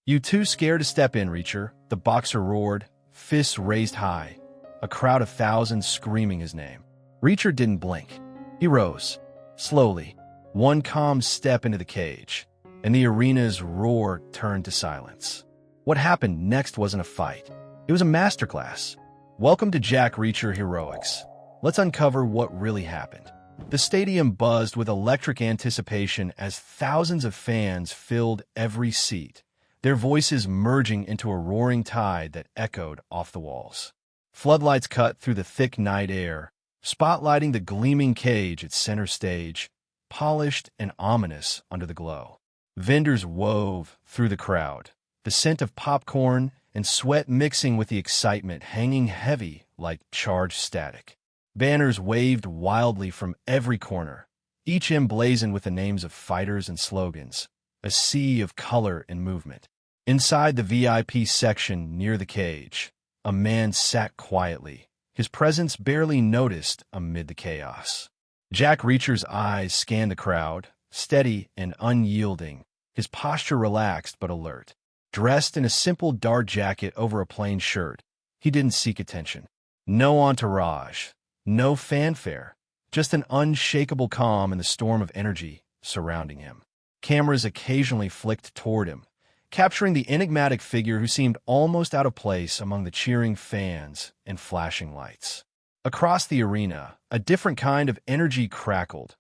"You too scared to step in, Reacher," the boxer roared, fists raised high, a crowd of thousands screaming his name. Reacher didn't blink. He rose, slowly, one calm step into the cage, and the arena's roar turned to silence. What happened next wasn't a fight. It was a masterclass. Welcome to Jack Reacher Heroics. Let's uncover what really happened. The stadium buzzed with electric anticipation as thousands of fans filled every seat, their voices merging into a roaring tide that echoed off the walls. Floodlights cut through the thick night air, spotlighting the gleaming cage at center stage, polished and ominous under the glow. Vendors wove through the crowd, the scent of popcorn and sweat mixing with the excitement hanging heavy like charged static. Banners waved wildly from every corner, each emblazoned with the names of fighters and slogans, a sea of color and movement. Inside the VIP section near the cage, a man sat quietly, his presence barely noticed amid the chaos. Jack Reacher's eyes scanned the crowd, steady and unyielding, his posture relaxed but alert. Dressed in a simple dark jacket over a plain shirt, he didn't seek attention. No entourage, no fanfare, just an unshakable calm in the storm of energy surrounding him. Cameras occasionally flicked toward him, capturing the enigmatic figure who seemed almost out of place among the cheering fans and flashing lights. Across the arena, a different kind of energy crackled,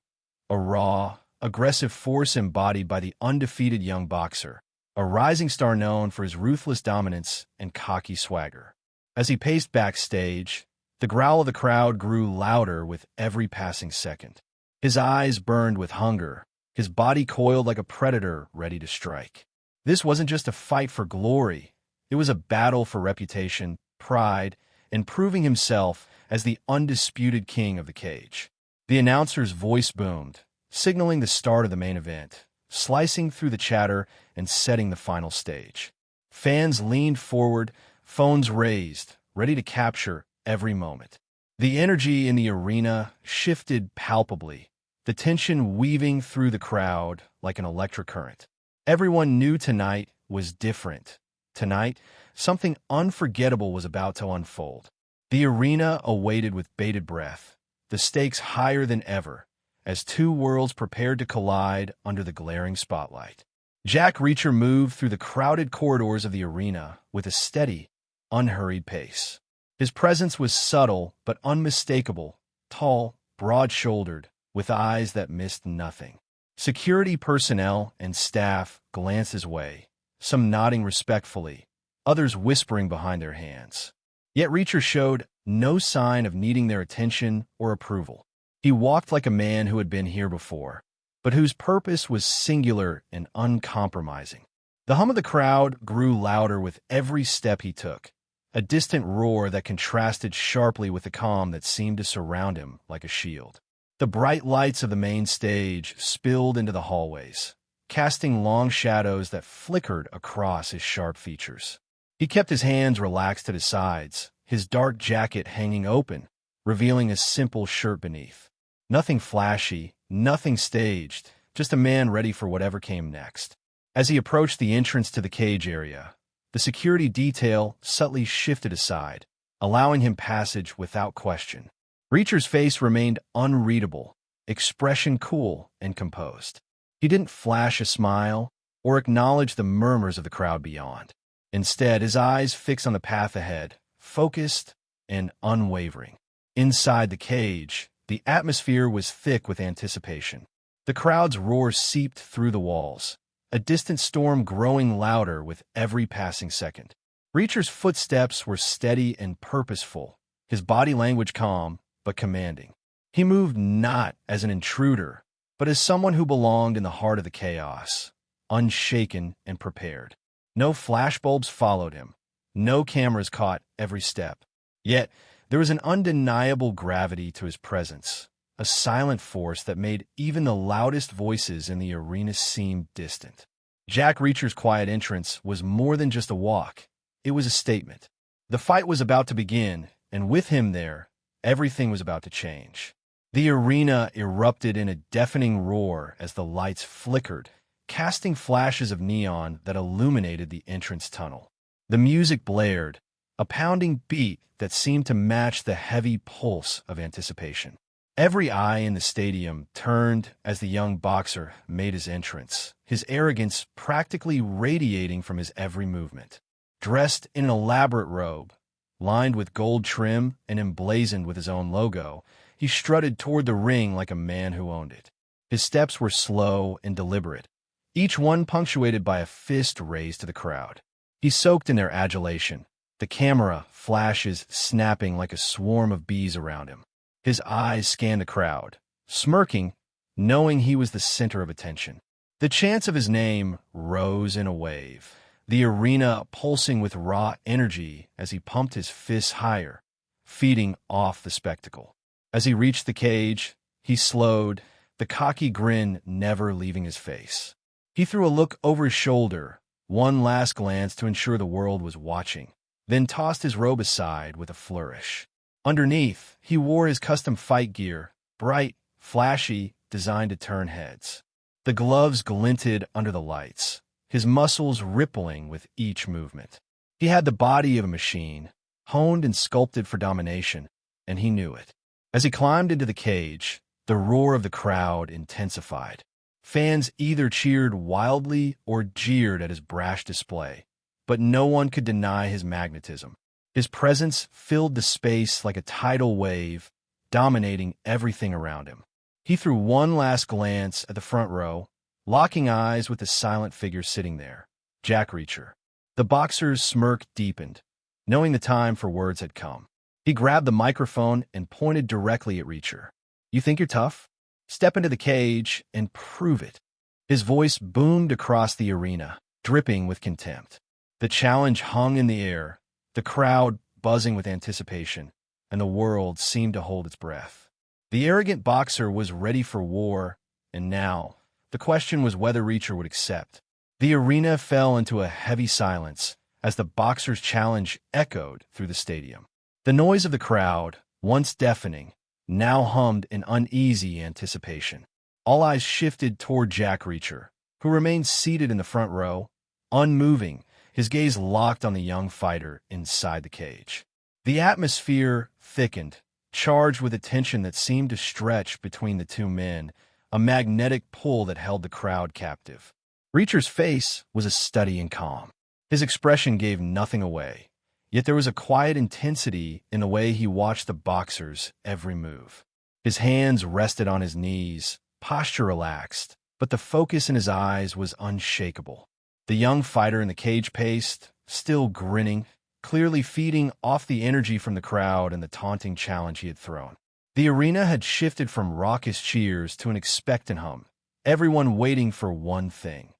a raw, aggressive force embodied by the undefeated young boxer, a rising star known for his ruthless dominance and cocky swagger. As he paced backstage, the growl of the crowd grew louder with every passing second. His eyes burned with hunger, his body coiled like a predator ready to strike. This wasn't just a fight for glory, it was a battle for reputation, pride, and proving himself as the undisputed king of the cage. The announcer's voice boomed, signaling the start of the main event, slicing through the chatter and setting the final stage. Fans leaned forward, phones raised, ready to capture every moment. The energy in the arena shifted palpably, the tension weaving through the crowd like an electric current. Everyone knew tonight was different. Tonight, something unforgettable was about to unfold. The arena awaited with bated breath, the stakes higher than ever, as two worlds prepared to collide under the glaring spotlight. Jack Reacher moved through the crowded corridors of the arena with a steady, unhurried pace. His presence was subtle but unmistakable, tall, broad-shouldered, with eyes that missed nothing. Security personnel and staff glanced his way, some nodding respectfully, others whispering behind their hands. Yet Reacher showed no sign of needing their attention or approval. He walked like a man who had been here before, but whose purpose was singular and uncompromising. The hum of the crowd grew louder with every step he took, a distant roar that contrasted sharply with the calm that seemed to surround him like a shield. The bright lights of the main stage spilled into the hallways, casting long shadows that flickered across his sharp features. He kept his hands relaxed at his sides, his dark jacket hanging open, revealing a simple shirt beneath. Nothing flashy, nothing staged, just a man ready for whatever came next. As he approached the entrance to the cage area, the security detail subtly shifted aside, allowing him passage without question. Reacher's face remained unreadable, expression cool and composed. He didn't flash a smile or acknowledge the murmurs of the crowd beyond. Instead, his eyes fixed on the path ahead, focused and unwavering. Inside the cage, the atmosphere was thick with anticipation. The crowd's roar seeped through the walls, a distant storm growing louder with every passing second. Reacher's footsteps were steady and purposeful, his body language calm but commanding. He moved not as an intruder, but as someone who belonged in the heart of the chaos, unshaken and prepared. No flashbulbs followed him. No cameras caught every step. Yet, there was an undeniable gravity to his presence, a silent force that made even the loudest voices in the arena seem distant. Jack Reacher's quiet entrance was more than just a walk. It was a statement. The fight was about to begin, and with him there, everything was about to change. The arena erupted in a deafening roar as the lights flickered, casting flashes of neon that illuminated the entrance tunnel. The music blared, a pounding beat that seemed to match the heavy pulse of anticipation. Every eye in the stadium turned as the young boxer made his entrance, his arrogance practically radiating from his every movement. Dressed in an elaborate robe, lined with gold trim and emblazoned with his own logo, he strutted toward the ring like a man who owned it. His steps were slow and deliberate, each one punctuated by a fist raised to the crowd. He soaked in their adulation, the camera flashes snapping like a swarm of bees around him. His eyes scanned the crowd, smirking, knowing he was the center of attention. The chants of his name rose in a wave, the arena pulsing with raw energy as he pumped his fists higher, feeding off the spectacle. As he reached the cage, he slowed, the cocky grin never leaving his face. He threw a look over his shoulder, one last glance to ensure the world was watching, then tossed his robe aside with a flourish. Underneath, he wore his custom fight gear, bright, flashy, designed to turn heads. The gloves glinted under the lights, his muscles rippling with each movement. He had the body of a machine, honed and sculpted for domination, and he knew it. As he climbed into the cage, the roar of the crowd intensified. Fans either cheered wildly or jeered at his brash display, but no one could deny his magnetism. His presence filled the space like a tidal wave, dominating everything around him. He threw one last glance at the front row, locking eyes with the silent figure sitting there, Jack Reacher. The boxer's smirk deepened, knowing the time for words had come. He grabbed the microphone and pointed directly at Reacher. "You think you're tough? Step into the cage and prove it." His voice boomed across the arena, dripping with contempt. The challenge hung in the air, the crowd buzzing with anticipation, and the world seemed to hold its breath. The arrogant boxer was ready for war, and now the question was whether Reacher would accept. The arena fell into a heavy silence as the boxer's challenge echoed through the stadium. The noise of the crowd, once deafening, now hummed in uneasy anticipation. All eyes shifted toward Jack Reacher, who remained seated in the front row, unmoving, his gaze locked on the young fighter inside the cage. The atmosphere thickened, charged with a tension that seemed to stretch between the two men, a magnetic pull that held the crowd captive. Reacher's face was a study in calm. His expression gave nothing away, yet there was a quiet intensity in the way he watched the boxer's every move. His hands rested on his knees, posture relaxed, but the focus in his eyes was unshakable. The young fighter in the cage paced, still grinning, clearly feeding off the energy from the crowd and the taunting challenge he had thrown. The arena had shifted from raucous cheers to an expectant hum, everyone waiting for one thing: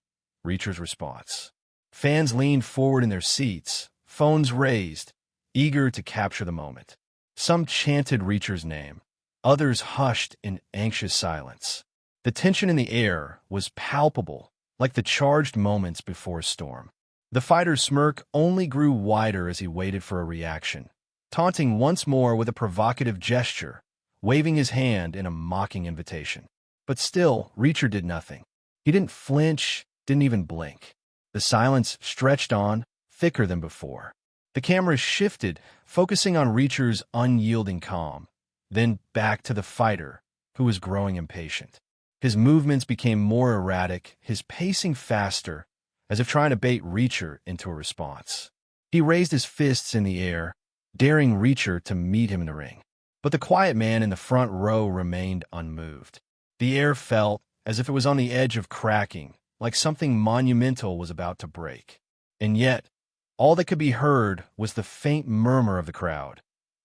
Reacher's response. Fans leaned forward in their seats, phones raised, eager to capture the moment. Some chanted Reacher's name, others hushed in anxious silence. The tension in the air was palpable, like the charged moments before a storm. The fighter's smirk only grew wider as he waited for a reaction, taunting once more with a provocative gesture, waving his hand in a mocking invitation. But still, Reacher did nothing. He didn't flinch, didn't even blink. The silence stretched on, thicker than before. The camera shifted, focusing on Reacher's unyielding calm, then back to the fighter, who was growing impatient. His movements became more erratic, his pacing faster, as if trying to bait Reacher into a response. He raised his fists in the air, daring Reacher to meet him in the ring. But the quiet man in the front row remained unmoved. The air felt as if it was on the edge of cracking, like something monumental was about to break. And yet, all that could be heard was the faint murmur of the crowd,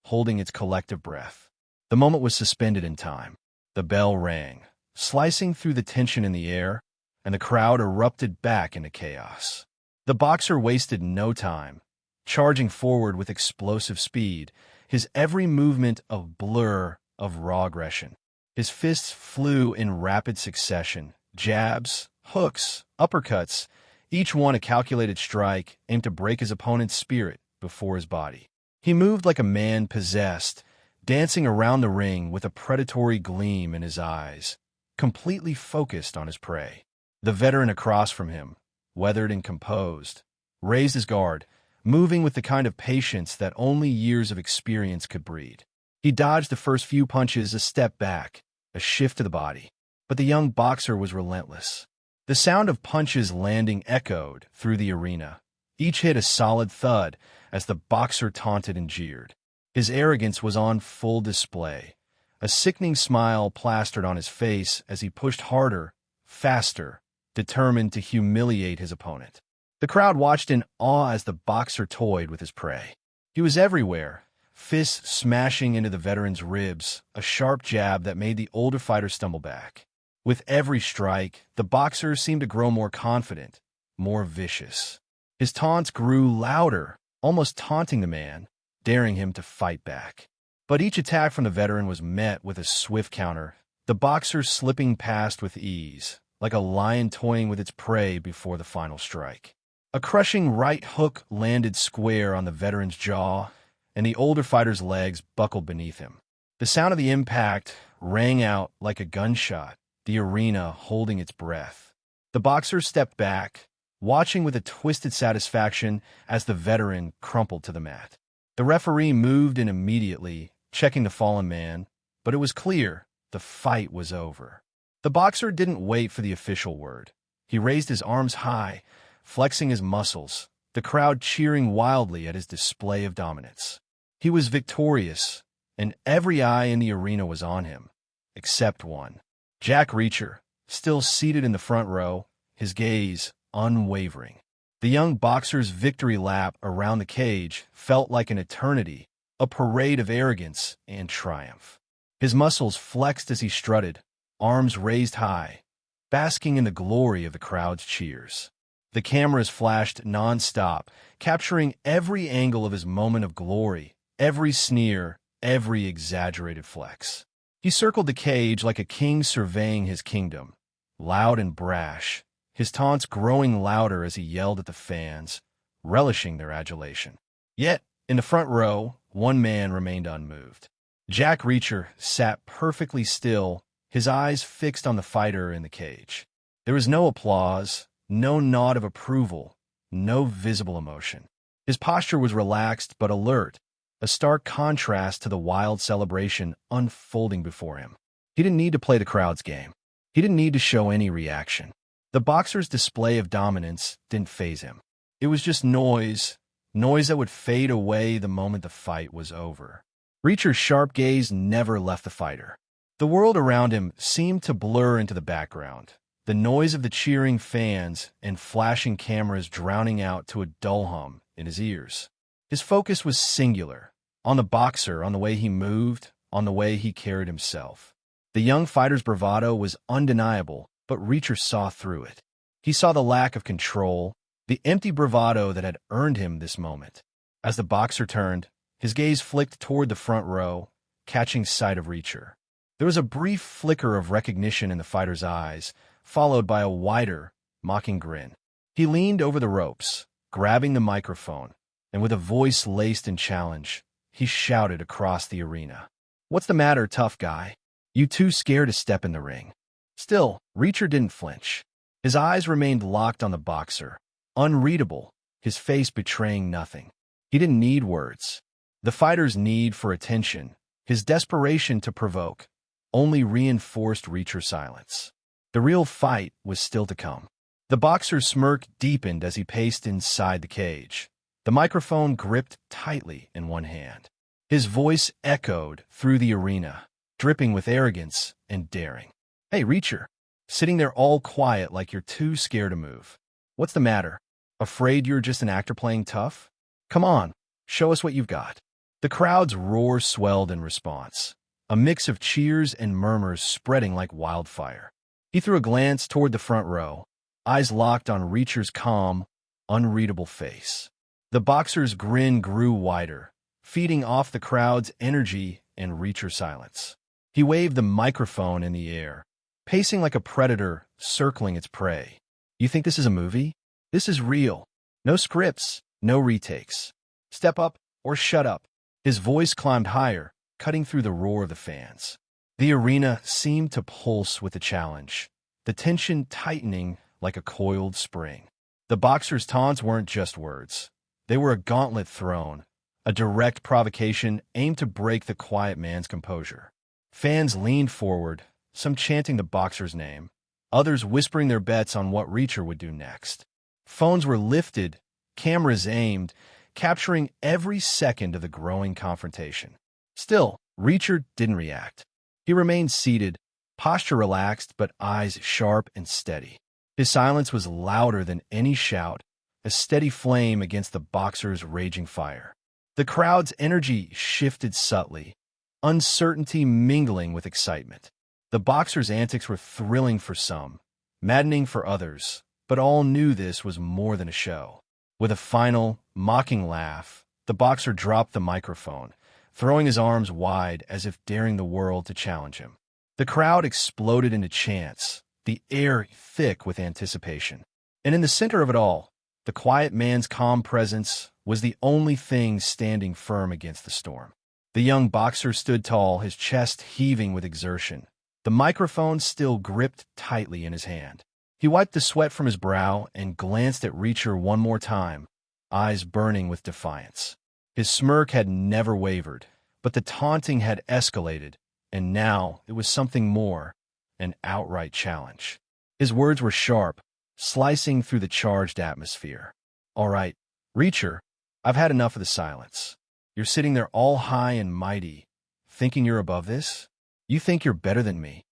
holding its collective breath. The moment was suspended in time. The bell rang, slicing through the tension in the air, and the crowd erupted back into chaos. The boxer wasted no time, charging forward with explosive speed, his every movement a blur of raw aggression. His fists flew in rapid succession, jabs, hooks, uppercuts, each one a calculated strike aimed to break his opponent's spirit before his body. He moved like a man possessed, dancing around the ring with a predatory gleam in his eyes, completely focused on his prey. The veteran across from him, weathered and composed, raised his guard, moving with the kind of patience that only years of experience could breed. He dodged the first few punches, a step back, a shift to the body. But the young boxer was relentless. The sound of punches landing echoed through the arena. Each hit a solid thud as the boxer taunted and jeered. His arrogance was on full display. A sickening smile plastered on his face as he pushed harder, faster, determined to humiliate his opponent. The crowd watched in awe as the boxer toyed with his prey. He was everywhere, fists smashing into the veteran's ribs, a sharp jab that made the older fighter stumble back. With every strike, the boxer seemed to grow more confident, more vicious. His taunts grew louder, almost taunting the man, daring him to fight back. But each attack from the veteran was met with a swift counter, the boxer slipping past with ease, like a lion toying with its prey before the final strike. A crushing right hook landed square on the veteran's jaw, and the older fighter's legs buckled beneath him. The sound of the impact rang out like a gunshot, the arena holding its breath. The boxer stepped back, watching with a twisted satisfaction as the veteran crumpled to the mat. The referee moved in immediately, checking the fallen man, but it was clear the fight was over. The boxer didn't wait for the official word. He raised his arms high, flexing his muscles, the crowd cheering wildly at his display of dominance. He was victorious, and every eye in the arena was on him, except one. Jack Reacher, still seated in the front row, his gaze unwavering. The young boxer's victory lap around the cage felt like an eternity, a parade of arrogance and triumph. His muscles flexed as he strutted, arms raised high, basking in the glory of the crowd's cheers. The cameras flashed non-stop, capturing every angle of his moment of glory, every sneer, every exaggerated flex. He circled the cage like a king surveying his kingdom, loud and brash, his taunts growing louder as he yelled at the fans, relishing their adulation. Yet, in the front row, one man remained unmoved. Jack Reacher sat perfectly still, his eyes fixed on the fighter in the cage. There was no applause, no nod of approval, no visible emotion. His posture was relaxed but alert, a stark contrast to the wild celebration unfolding before him. He didn't need to play the crowd's game. He didn't need to show any reaction. The boxer's display of dominance didn't faze him. It was just noise that would fade away the moment the fight was over. Reacher's sharp gaze never left the fighter. The world around him seemed to blur into the background, the noise of the cheering fans and flashing cameras drowning out to a dull hum in his ears. His focus was singular, on the boxer, on the way he moved, on the way he carried himself. The young fighter's bravado was undeniable, but Reacher saw through it. He saw the lack of control, the empty bravado that had earned him this moment. As the boxer turned, his gaze flicked toward the front row, catching sight of Reacher. There was a brief flicker of recognition in the fighter's eyes, followed by a wider, mocking grin. He leaned over the ropes, grabbing the microphone, and with a voice laced in challenge, he shouted across the arena. "What's the matter, tough guy? You too scared to step in the ring?" Still, Reacher didn't flinch. His eyes remained locked on the boxer, unreadable, his face betraying nothing. He didn't need words. The fighter's need for attention, his desperation to provoke, only reinforced Reacher's silence. The real fight was still to come. The boxer's smirk deepened as he paced inside the cage, the microphone gripped tightly in one hand. His voice echoed through the arena, dripping with arrogance and daring. "Hey, Reacher, sitting there all quiet like you're too scared to move. What's the matter? Afraid you're just an actor playing tough? Come on, show us what you've got." The crowd's roar swelled in response, a mix of cheers and murmurs spreading like wildfire. He threw a glance toward the front row, eyes locked on Reacher's calm, unreadable face. The boxer's grin grew wider, feeding off the crowd's energy and Reacher's silence. He waved the microphone in the air, pacing like a predator circling its prey. "You think this is a movie? This is real. No scripts, no retakes. Step up or shut up." His voice climbed higher, cutting through the roar of the fans. The arena seemed to pulse with the challenge, the tension tightening like a coiled spring. The boxer's taunts weren't just words. They were a gauntlet thrown, a direct provocation aimed to break the quiet man's composure. Fans leaned forward, some chanting the boxer's name, others whispering their bets on what Reacher would do next. Phones were lifted, cameras aimed, capturing every second of the growing confrontation. Still, Reacher didn't react. He remained seated, posture relaxed but eyes sharp and steady. His silence was louder than any shout, a steady flame against the boxer's raging fire. The crowd's energy shifted subtly, uncertainty mingling with excitement. The boxer's antics were thrilling for some, maddening for others, but all knew this was more than a show. With a final, mocking laugh, the boxer dropped the microphone, throwing his arms wide as if daring the world to challenge him. The crowd exploded into chants, the air thick with anticipation. And in the center of it all, the quiet man's calm presence was the only thing standing firm against the storm. The young boxer stood tall, his chest heaving with exertion, the microphone still gripped tightly in his hand. He wiped the sweat from his brow and glanced at Reacher one more time, eyes burning with defiance. His smirk had never wavered, but the taunting had escalated, and now it was something more, an outright challenge. His words were sharp, slicing through the charged atmosphere. "All right, Reacher, I've had enough of the silence. You're sitting there all high and mighty, thinking you're above this? You think you're better than me?"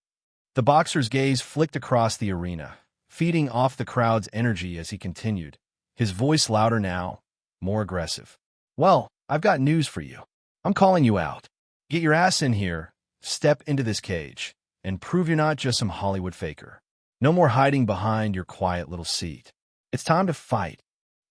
The boxer's gaze flicked across the arena, feeding off the crowd's energy as he continued, his voice louder now, more aggressive. "Well, I've got news for you. I'm calling you out. Get your ass in here, step into this cage, and prove you're not just some Hollywood faker. No more hiding behind your quiet little seat. It's time to fight."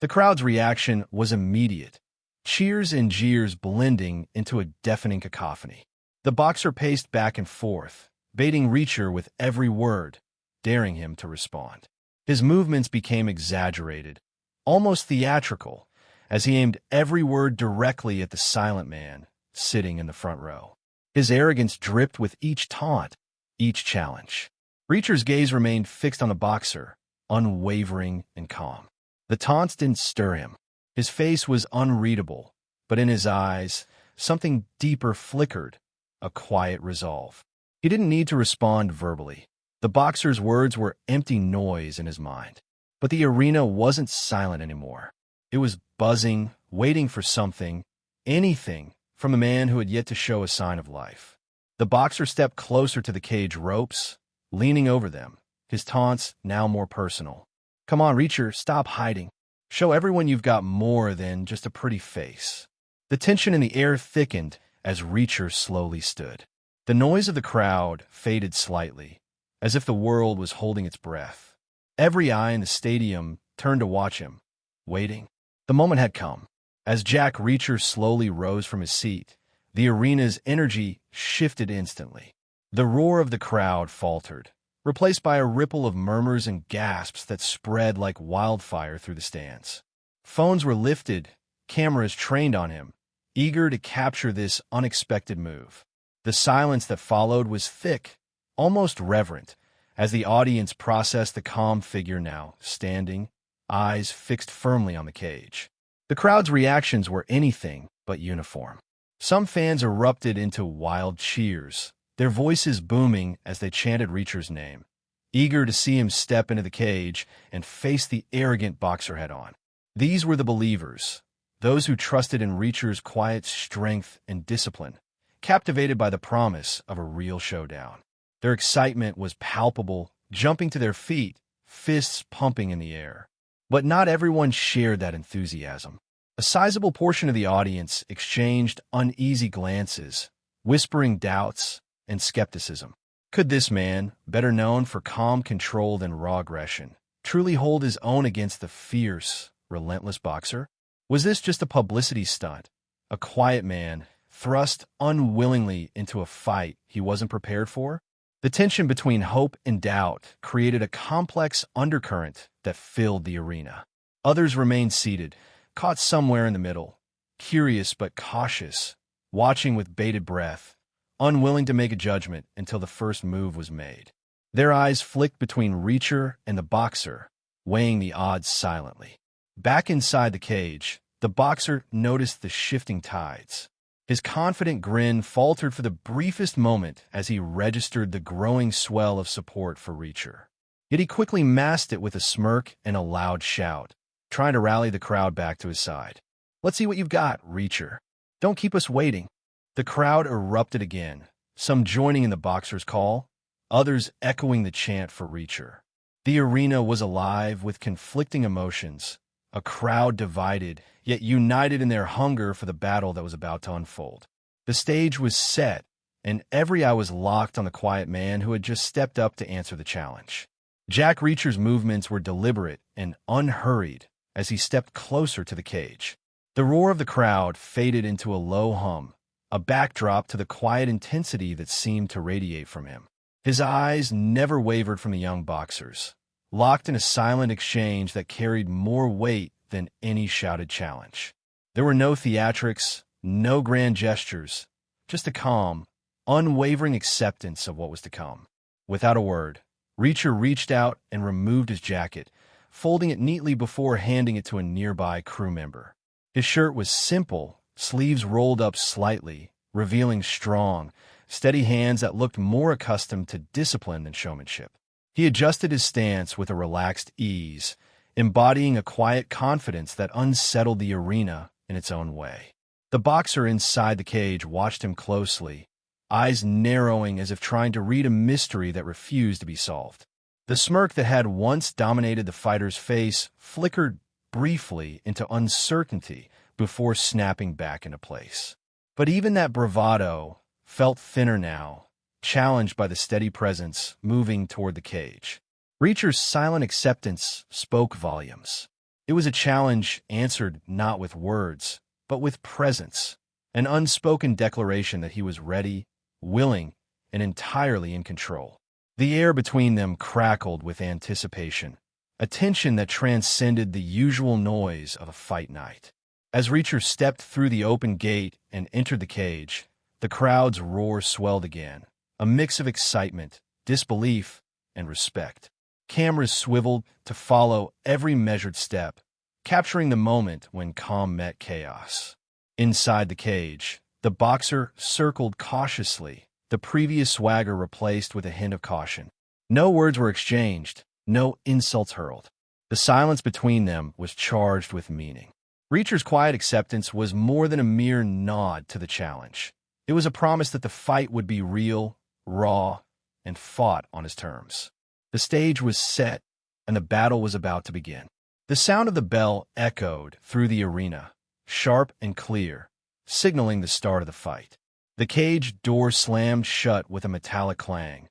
The crowd's reaction was immediate, cheers and jeers blending into a deafening cacophony. The boxer paced back and forth, baiting Reacher with every word, daring him to respond. His movements became exaggerated, almost theatrical, as he aimed every word directly at the silent man sitting in the front row. His arrogance dripped with each taunt, each challenge. Reacher's gaze remained fixed on the boxer, unwavering and calm. The taunts didn't stir him. His face was unreadable, but in his eyes, something deeper flickered, a quiet resolve. He didn't need to respond verbally. The boxer's words were empty noise in his mind. But the arena wasn't silent anymore. It was buzzing, waiting for something, anything, from the man who had yet to show a sign of life. The boxer stepped closer to the cage ropes, leaning over them, his taunts now more personal. "Come on, Reacher, stop hiding. Show everyone you've got more than just a pretty face." The tension in the air thickened as Reacher slowly stood. The noise of the crowd faded slightly, as if the world was holding its breath. Every eye in the stadium turned to watch him, waiting. The moment had come. As Jack Reacher slowly rose from his seat, the arena's energy shifted instantly. The roar of the crowd faltered, replaced by a ripple of murmurs and gasps that spread like wildfire through the stands. Phones were lifted, cameras trained on him, eager to capture this unexpected move. The silence that followed was thick, almost reverent, as the audience processed the calm figure now standing, eyes fixed firmly on the cage. The crowd's reactions were anything but uniform. Some fans erupted into wild cheers, their voices booming as they chanted Reacher's name, eager to see him step into the cage and face the arrogant boxer head-on. These were the believers, those who trusted in Reacher's quiet strength and discipline, captivated by the promise of a real showdown. Their excitement was palpable, jumping to their feet, fists pumping in the air. But not everyone shared that enthusiasm. A sizable portion of the audience exchanged uneasy glances, whispering doubts and skepticism. Could this man, better known for calm control than raw aggression, truly hold his own against the fierce, relentless boxer? Was this just a publicity stunt, a quiet man thrust unwillingly into a fight he wasn't prepared for? The tension between hope and doubt created a complex undercurrent that filled the arena. Others remained seated, caught somewhere in the middle, curious but cautious, watching with bated breath, unwilling to make a judgment until the first move was made. Their eyes flicked between Reacher and the boxer, weighing the odds silently. Back inside the cage, the boxer noticed the shifting tides. His confident grin faltered for the briefest moment as he registered the growing swell of support for Reacher. Yet he quickly masked it with a smirk and a loud shout, trying to rally the crowd back to his side. "Let's see what you've got, Reacher. Don't keep us waiting." The crowd erupted again, some joining in the boxer's call, others echoing the chant for Reacher. The arena was alive with conflicting emotions, a crowd divided, yet united in their hunger for the battle that was about to unfold. The stage was set, and every eye was locked on the quiet man who had just stepped up to answer the challenge. Jack Reacher's movements were deliberate and unhurried as he stepped closer to the cage. The roar of the crowd faded into a low hum, a backdrop to the quiet intensity that seemed to radiate from him. His eyes never wavered from the young boxers, locked in a silent exchange that carried more weight than any shouted challenge. There were no theatrics, no grand gestures, just a calm, unwavering acceptance of what was to come. Without a word, Reacher reached out and removed his jacket, folding it neatly before handing it to a nearby crew member. His shirt was simple, sleeves rolled up slightly, revealing strong, steady hands that looked more accustomed to discipline than showmanship. He adjusted his stance with a relaxed ease, embodying a quiet confidence that unsettled the arena in its own way. The boxer inside the cage watched him closely, eyes narrowing as if trying to read a mystery that refused to be solved. The smirk that had once dominated the fighter's face flickered briefly into uncertainty before snapping back into place. But even that bravado felt thinner now, challenged by the steady presence moving toward the cage. Reacher's silent acceptance spoke volumes. It was a challenge answered not with words, but with presence, an unspoken declaration that he was ready, willing, and entirely in control. The air between them crackled with anticipation, a tension that transcended the usual noise of a fight night. As Reacher stepped through the open gate and entered the cage, the crowd's roar swelled again, a mix of excitement, disbelief, and respect. Cameras swiveled to follow every measured step, capturing the moment when calm met chaos. Inside the cage, the boxer circled cautiously, the previous swagger replaced with a hint of caution. No words were exchanged, no insults hurled. The silence between them was charged with meaning. Reacher's quiet acceptance was more than a mere nod to the challenge. It was a promise that the fight would be real, raw, and fought on his terms. The stage was set, and the battle was about to begin. The sound of the bell echoed through the arena, sharp and clear, signaling the start of the fight. The cage door slammed shut with a metallic clang,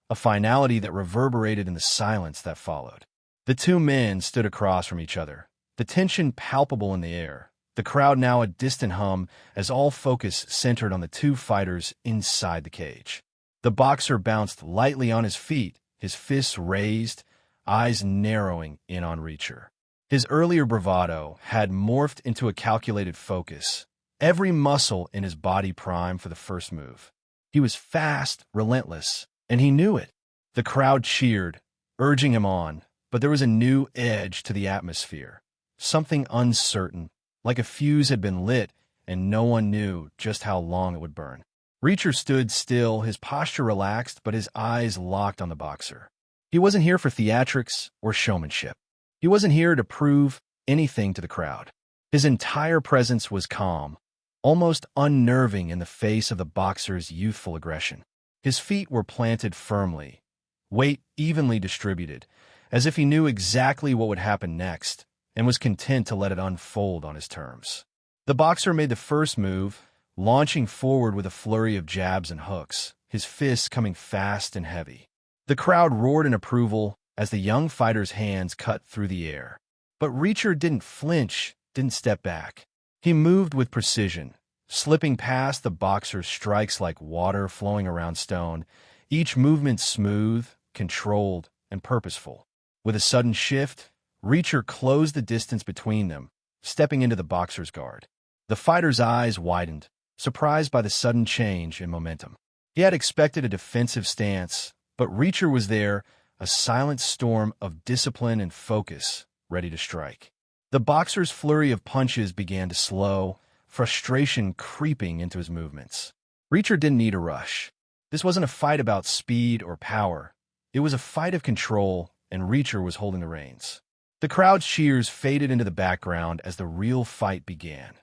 a finality that reverberated in the silence that followed. The two men stood across from each other, the tension palpable in the air, the crowd now a distant hum as all focus centered on the two fighters inside the cage. The boxer bounced lightly on his feet, his fists raised, eyes narrowing in on Reacher. His earlier bravado had morphed into a calculated focus, every muscle in his body primed for the first move. He was fast, relentless, and he knew it. The crowd cheered, urging him on, but there was a new edge to the atmosphere, something uncertain, like a fuse had been lit and no one knew just how long it would burn. Reacher stood still, his posture relaxed, but his eyes locked on the boxer. He wasn't here for theatrics or showmanship. He wasn't here to prove anything to the crowd. His entire presence was calm, almost unnerving in the face of the boxer's youthful aggression. His feet were planted firmly, weight evenly distributed, as if he knew exactly what would happen next and was content to let it unfold on his terms. The boxer made the first move, launching forward with a flurry of jabs and hooks, his fists coming fast and heavy. The crowd roared in approval as the young fighter's hands cut through the air. But Reacher didn't flinch, didn't step back. He moved with precision, slipping past the boxer's strikes like water flowing around stone, each movement smooth, controlled, and purposeful. With a sudden shift, Reacher closed the distance between them, stepping into the boxer's guard. The fighter's eyes widened, surprised by the sudden change in momentum. He had expected a defensive stance, But Reacher was there, a silent storm of discipline and focus, ready to strike. The boxer's flurry of punches began to slow, frustration creeping into his movements. Reacher didn't need a rush. This wasn't a fight about speed or power. It was a fight of control, and Reacher was holding the reins. The crowd's cheers faded into the background as the real fight began.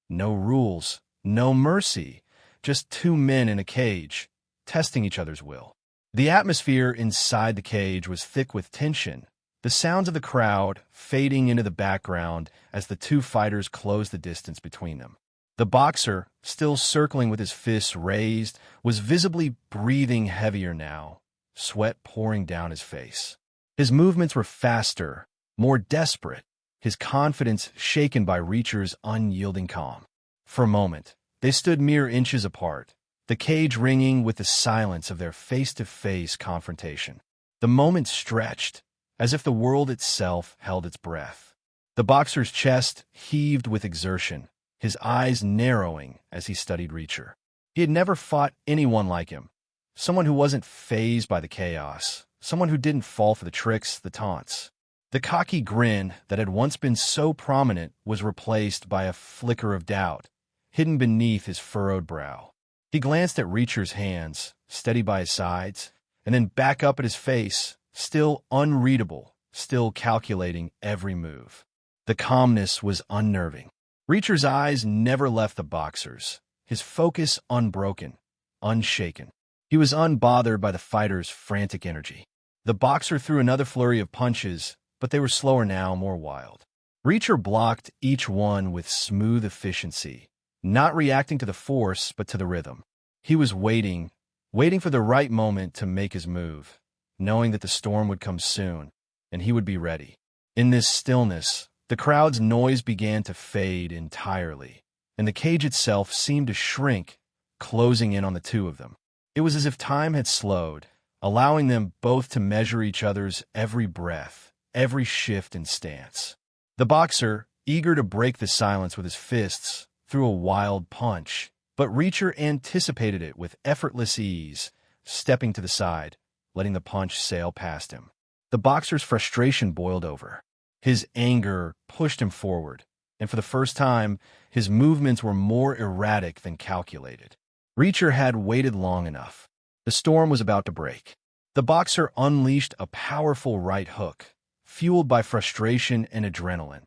No rules, no mercy, just two men in a cage, testing each other's will. The atmosphere inside the cage was thick with tension, the sounds of the crowd fading into the background as the two fighters closed the distance between them. The boxer, still circling with his fists raised, was visibly breathing heavier now, sweat pouring down his face. His movements were faster, more desperate, his confidence shaken by Reacher's unyielding calm. For a moment, they stood mere inches apart, the cage ringing with the silence of their face-to-face confrontation. The moment stretched, as if the world itself held its breath. The boxer's chest heaved with exertion, his eyes narrowing as he studied Reacher. He had never fought anyone like him, someone who wasn't fazed by the chaos, someone who didn't fall for the tricks, the taunts. The cocky grin that had once been so prominent was replaced by a flicker of doubt, hidden beneath his furrowed brow. He glanced at Reacher's hands, steady by his sides, and then back up at his face, still unreadable, still calculating every move. The calmness was unnerving. Reacher's eyes never left the boxer's, his focus unbroken, unshaken. He was unbothered by the fighter's frantic energy. The boxer threw another flurry of punches, but they were slower now, more wild. Reacher blocked each one with smooth efficiency, not reacting to the force but to the rhythm. He was waiting for the right moment to make his move, knowing that the storm would come soon, and he would be ready. In this stillness, the crowd's noise began to fade entirely, and the cage itself seemed to shrink, closing in on the two of them. It was as if time had slowed, allowing them both to measure each other's every breath, every shift in stance. The boxer, eager to break the silence with his fists, threw a wild punch, but Reacher anticipated it with effortless ease, stepping to the side, letting the punch sail past him. The boxer's frustration boiled over. His anger pushed him forward, and for the first time, his movements were more erratic than calculated. Reacher had waited long enough. The storm was about to break. The boxer unleashed a powerful right hook, fueled by frustration and adrenaline,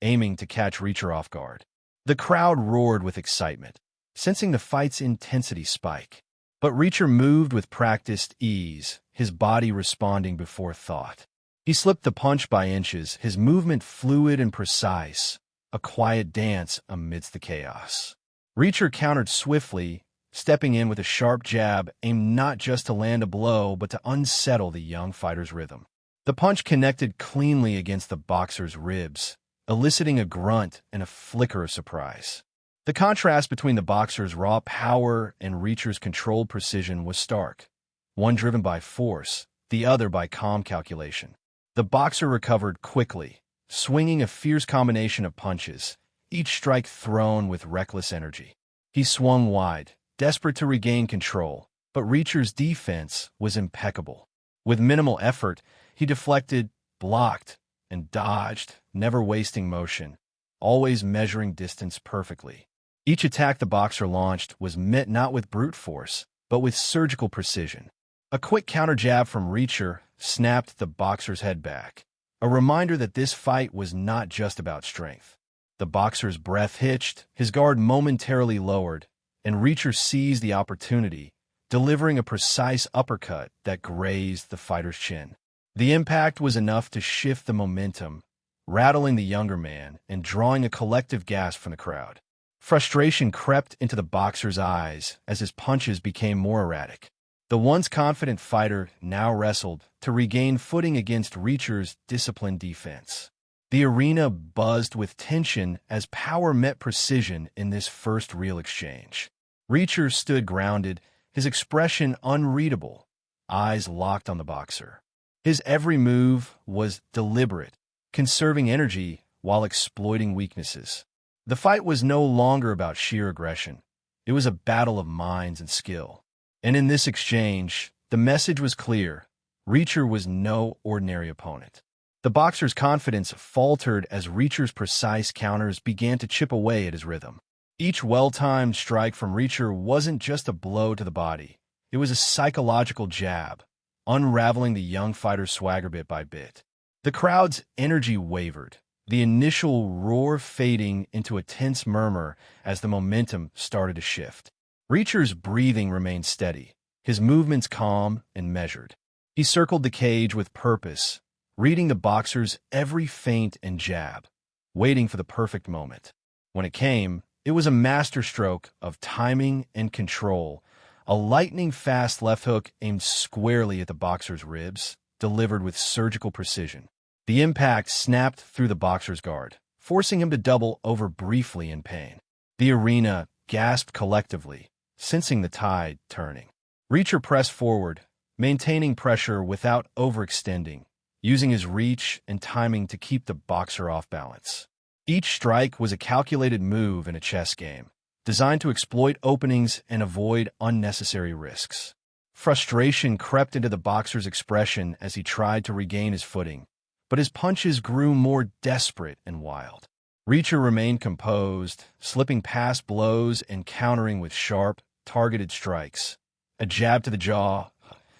aiming to catch Reacher off guard. The crowd roared with excitement, sensing the fight's intensity spike. But Reacher moved with practiced ease, his body responding before thought. He slipped the punch by inches, his movement fluid and precise, a quiet dance amidst the chaos. Reacher countered swiftly, stepping in with a sharp jab aimed not just to land a blow but to unsettle the young fighter's rhythm. The punch connected cleanly against the boxer's ribs, eliciting a grunt and a flicker of surprise. The contrast between the boxer's raw power and Reacher's controlled precision was stark, one driven by force, the other by calm calculation. The boxer recovered quickly, swinging a fierce combination of punches, each strike thrown with reckless energy. He swung wide, desperate to regain control, but Reacher's defense was impeccable. With minimal effort, he deflected, blocked, and dodged, never wasting motion, always measuring distance perfectly. Each attack the boxer launched was met not with brute force, but with surgical precision. A quick counter jab from Reacher snapped the boxer's head back, a reminder that this fight was not just about strength. The boxer's breath hitched, his guard momentarily lowered, and Reacher seized the opportunity, delivering a precise uppercut that grazed the fighter's chin. The impact was enough to shift the momentum, rattling the younger man and drawing a collective gasp from the crowd. Frustration crept into the boxer's eyes as his punches became more erratic. The once confident fighter now wrestled to regain footing against Reacher's disciplined defense. The arena buzzed with tension as power met precision in this first real exchange. Reacher stood grounded, his expression unreadable, eyes locked on the boxer. His every move was deliberate, conserving energy while exploiting weaknesses. The fight was no longer about sheer aggression. It was a battle of minds and skill. And in this exchange, The message was clear. Reacher was no ordinary opponent. The boxer's confidence faltered as Reacher's precise counters began to chip away at his rhythm. Each well-timed strike from Reacher wasn't just a blow to the body. It was a psychological jab, unraveling the young fighter's swagger bit by bit. The crowd's energy wavered, the initial roar fading into a tense murmur as the momentum started to shift. Reacher's breathing remained steady, his movements calm and measured. He circled the cage with purpose, reading the boxer's every feint and jab, waiting for the perfect moment. When it came, it was a masterstroke of timing and control, a lightning-fast left hook aimed squarely at the boxer's ribs, delivered with surgical precision. The impact snapped through the boxer's guard, forcing him to double over briefly in pain. The arena gasped collectively, sensing the tide turning. Reacher pressed forward, maintaining pressure without overextending, using his reach and timing to keep the boxer off balance. Each strike was a calculated move in a chess game, designed to exploit openings and avoid unnecessary risks. Frustration crept into the boxer's expression as he tried to regain his footing, but his punches grew more desperate and wild. Reacher remained composed, slipping past blows and countering with sharp, targeted strikes. A jab to the jaw,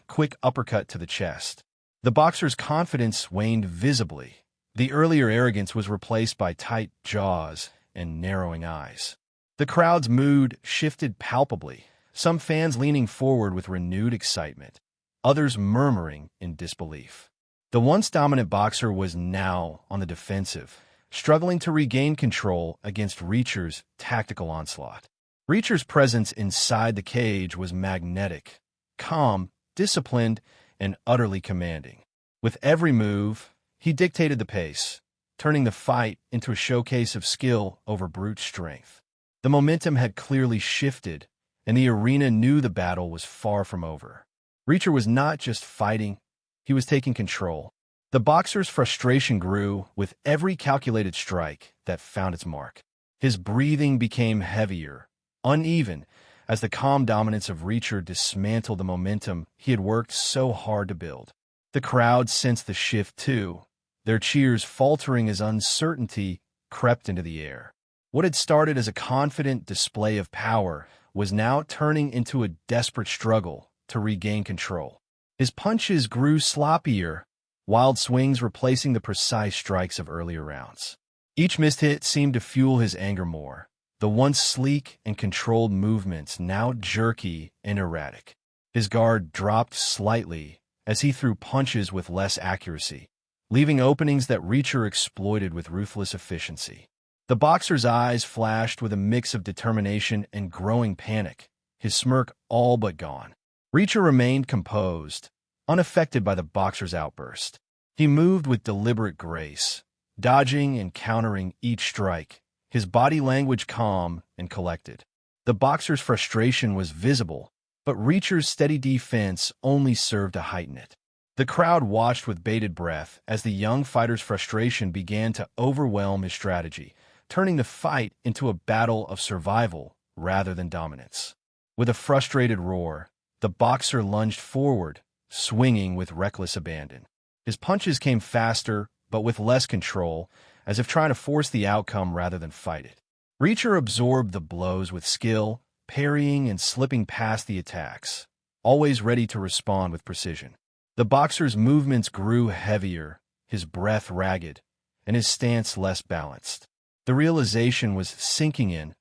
quick uppercut to the chest. The boxer's confidence waned visibly. The earlier arrogance was replaced by tight jaws and narrowing eyes. The crowd's mood shifted palpably, some fans leaning forward with renewed excitement, others murmuring in disbelief. The once dominant boxer was now on the defensive, struggling to regain control against Reacher's tactical onslaught. Reacher's presence inside the cage was magnetic, calm, disciplined, and utterly commanding. With every move, he dictated the pace, turning the fight into a showcase of skill over brute strength. The momentum had clearly shifted, and the arena knew the battle was far from over. Reacher was not just fighting, he was taking control. The boxer's frustration grew with every calculated strike that found its mark. His breathing became heavier, uneven, as the calm dominance of Reacher dismantled the momentum he had worked so hard to build. The crowd sensed the shift too, their cheers faltering as uncertainty crept into the air. What had started as a confident display of power was now turning into a desperate struggle to regain control. His punches grew sloppier, wild swings replacing the precise strikes of earlier rounds. Each missed hit seemed to fuel his anger more, the once sleek and controlled movements now jerky and erratic. His guard dropped slightly as he threw punches with less accuracy, leaving openings that Reacher exploited with ruthless efficiency. The boxer's eyes flashed with a mix of determination and growing panic, his smirk all but gone. Reacher remained composed, unaffected by the boxer's outburst. He moved with deliberate grace, dodging and countering each strike, his body language calm and collected. The boxer's frustration was visible, but Reacher's steady defense only served to heighten it. The crowd watched with bated breath as the young fighter's frustration began to overwhelm his strategy, turning the fight into a battle of survival rather than dominance. With a frustrated roar, the boxer lunged forward, swinging with reckless abandon. His punches came faster, but with less control, as if trying to force the outcome rather than fight it. Reacher absorbed the blows with skill, parrying and slipping past the attacks, always ready to respond with precision. The boxer's movements grew heavier, his breath ragged, and his stance less balanced. The realization was sinking in.